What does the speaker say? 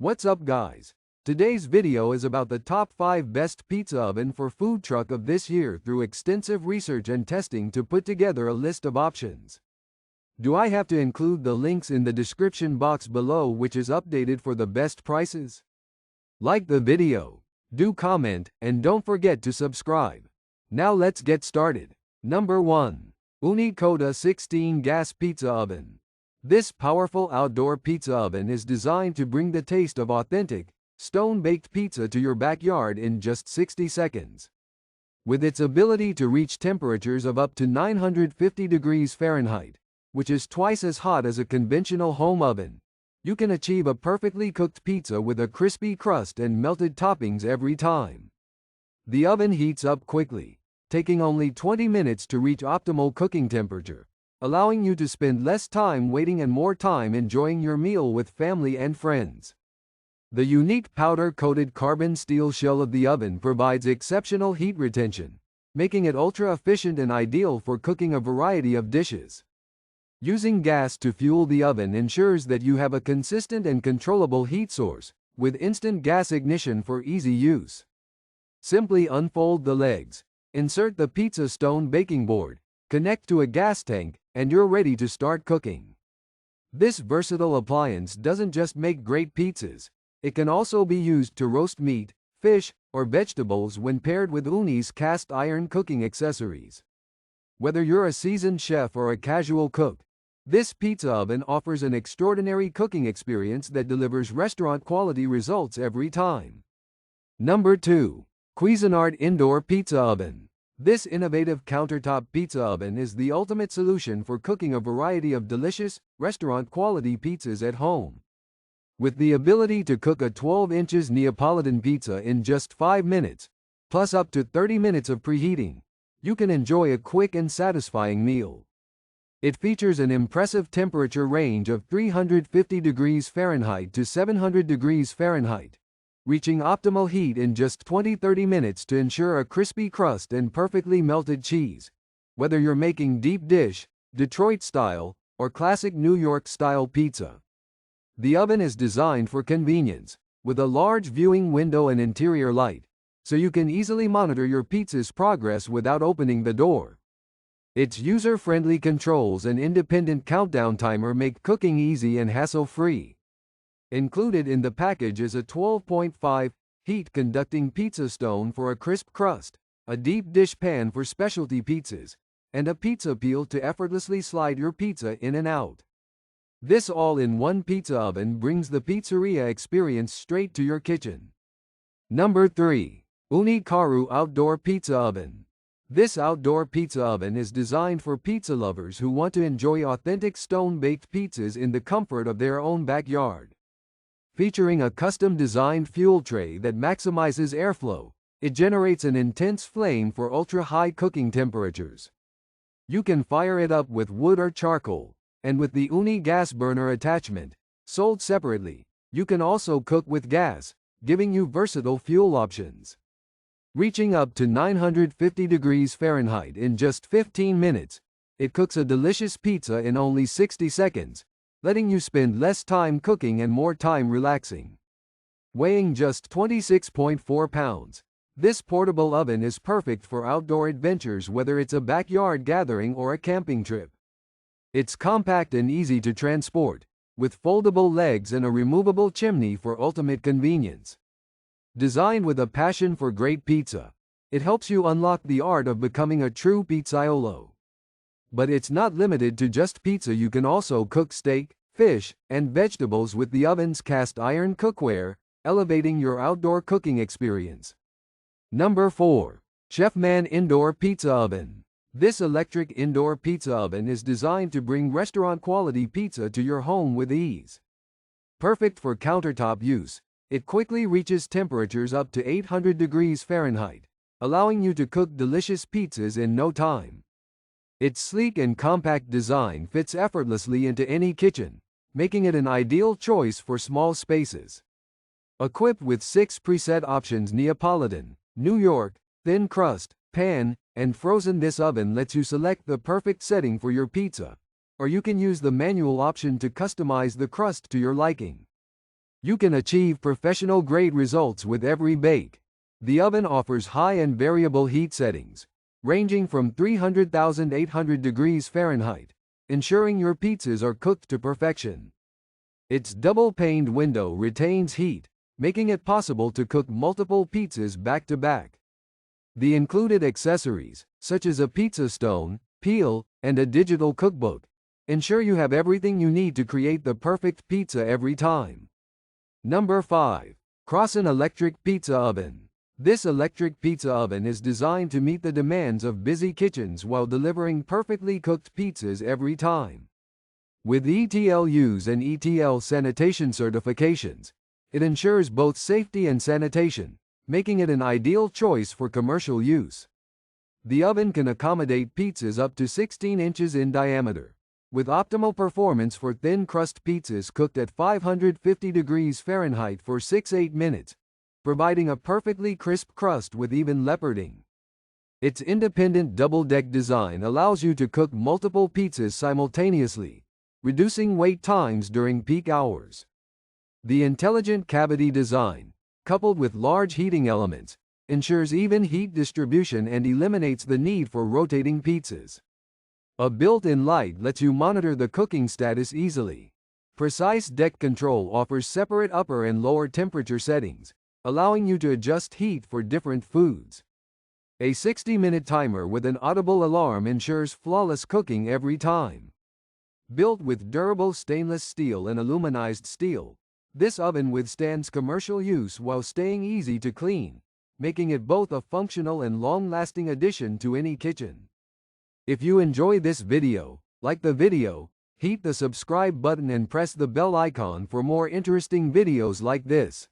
What's up guys? Today's video is about the top 5 best pizza oven for food truck of this year through extensive research and testing to put together a list of options. Do I have to include the links in the description box below which is updated for the best prices? Like the video, do comment, and don't forget to subscribe. Now let's get started. Number 1. Ooni Koda 16 Gas Pizza Oven. This powerful outdoor pizza oven is designed to bring the taste of authentic, stone-baked pizza to your backyard in just 60 seconds. With its ability to reach temperatures of up to 950 degrees Fahrenheit, which is twice as hot as a conventional home oven, you can achieve a perfectly cooked pizza with a crispy crust and melted toppings every time. The oven heats up quickly, taking only 20 minutes to reach optimal cooking temperature, allowing you to spend less time waiting and more time enjoying your meal with family and friends. The unique powder-coated carbon steel shell of the oven provides exceptional heat retention, making it ultra-efficient and ideal for cooking a variety of dishes. Using gas to fuel the oven ensures that you have a consistent and controllable heat source, with instant gas ignition for easy use. Simply unfold the legs, insert the pizza stone baking board, connect to a gas tank, and you're ready to start cooking. This versatile appliance doesn't just make great pizzas, it can also be used to roast meat, fish, or vegetables when paired with Ooni's cast iron cooking accessories. Whether you're a seasoned chef or a casual cook, this pizza oven offers an extraordinary cooking experience that delivers restaurant-quality results every time. Number 2. Cuisinart Indoor Pizza Oven. This innovative countertop pizza oven is the ultimate solution for cooking a variety of delicious, restaurant-quality pizzas at home. With the ability to cook a 12 inches Neapolitan pizza in just 5 minutes, plus up to 30 minutes of preheating, you can enjoy a quick and satisfying meal. It features an impressive temperature range of 350 degrees Fahrenheit to 700 degrees Fahrenheit, reaching optimal heat in just 20-30 minutes to ensure a crispy crust and perfectly melted cheese. Whether you're making deep dish, Detroit-style, or classic New York-style pizza, the oven is designed for convenience, with a large viewing window and interior light, so you can easily monitor your pizza's progress without opening the door. Its user-friendly controls and independent countdown timer make cooking easy and hassle-free. Included in the package is a 12.5 heat-conducting pizza stone for a crisp crust, a deep dish pan for specialty pizzas, and a pizza peel to effortlessly slide your pizza in and out. This all-in-one pizza oven brings the pizzeria experience straight to your kitchen. Number 3. Ooni Karu Outdoor Pizza Oven. This outdoor pizza oven is designed for pizza lovers who want to enjoy authentic stone-baked pizzas in the comfort of their own backyard. Featuring a custom-designed fuel tray that maximizes airflow, it generates an intense flame for ultra-high cooking temperatures. You can fire it up with wood or charcoal, and with the Ooni gas burner attachment, sold separately, you can also cook with gas, giving you versatile fuel options. Reaching up to 950 degrees Fahrenheit in just 15 minutes, it cooks a delicious pizza in only 60 seconds, letting you spend less time cooking and more time relaxing. Weighing just 26.4 pounds, this portable oven is perfect for outdoor adventures whether it's a backyard gathering or a camping trip. It's compact and easy to transport, with foldable legs and a removable chimney for ultimate convenience. Designed with a passion for great pizza, it helps you unlock the art of becoming a true pizzaiolo. But it's not limited to just pizza. You can also cook steak, fish, and vegetables with the oven's cast iron cookware, elevating your outdoor cooking experience. Number 4. CHEFMAN Indoor Pizza Oven. This electric indoor pizza oven is designed to bring restaurant-quality pizza to your home with ease. Perfect for countertop use, it quickly reaches temperatures up to 800 degrees Fahrenheit, allowing you to cook delicious pizzas in no time. Its sleek and compact design fits effortlessly into any kitchen, making it an ideal choice for small spaces. Equipped with 6 preset options: Neapolitan, New York, thin crust, pan, and frozen, this oven lets you select the perfect setting for your pizza, or you can use the manual option to customize the crust to your liking. You can achieve professional-grade results with every bake. The oven offers high and variable heat settings, ranging from 300,800 degrees Fahrenheit, ensuring your pizzas are cooked to perfection. Its double-paned window retains heat, making it possible to cook multiple pizzas back-to-back. The included accessories, such as a pizza stone, peel, and a digital cookbook, ensure you have everything you need to create the perfect pizza every time. Number 5. CROSSON Electric Pizza Oven. This electric pizza oven is designed to meet the demands of busy kitchens while delivering perfectly cooked pizzas every time. With ETLUs and ETL sanitation certifications, it ensures both safety and sanitation, making it an ideal choice for commercial use. The oven can accommodate pizzas up to 16 inches in diameter, with optimal performance for thin crust pizzas cooked at 550 degrees Fahrenheit for 6-8 minutes, providing a perfectly crisp crust with even leoparding. Its independent double-deck design allows you to cook multiple pizzas simultaneously, reducing wait times during peak hours. The intelligent cavity design, coupled with large heating elements, ensures even heat distribution and eliminates the need for rotating pizzas. A built-in light lets you monitor the cooking status easily. Precise deck control offers separate upper and lower temperature settings, allowing you to adjust heat for different foods. A 60-minute timer with an audible alarm ensures flawless cooking every time. Built with durable stainless steel and aluminized steel, this oven withstands commercial use while staying easy to clean, making it both a functional and long-lasting addition to any kitchen. If you enjoy this video, like the video, hit the subscribe button and press the bell icon for more interesting videos like this.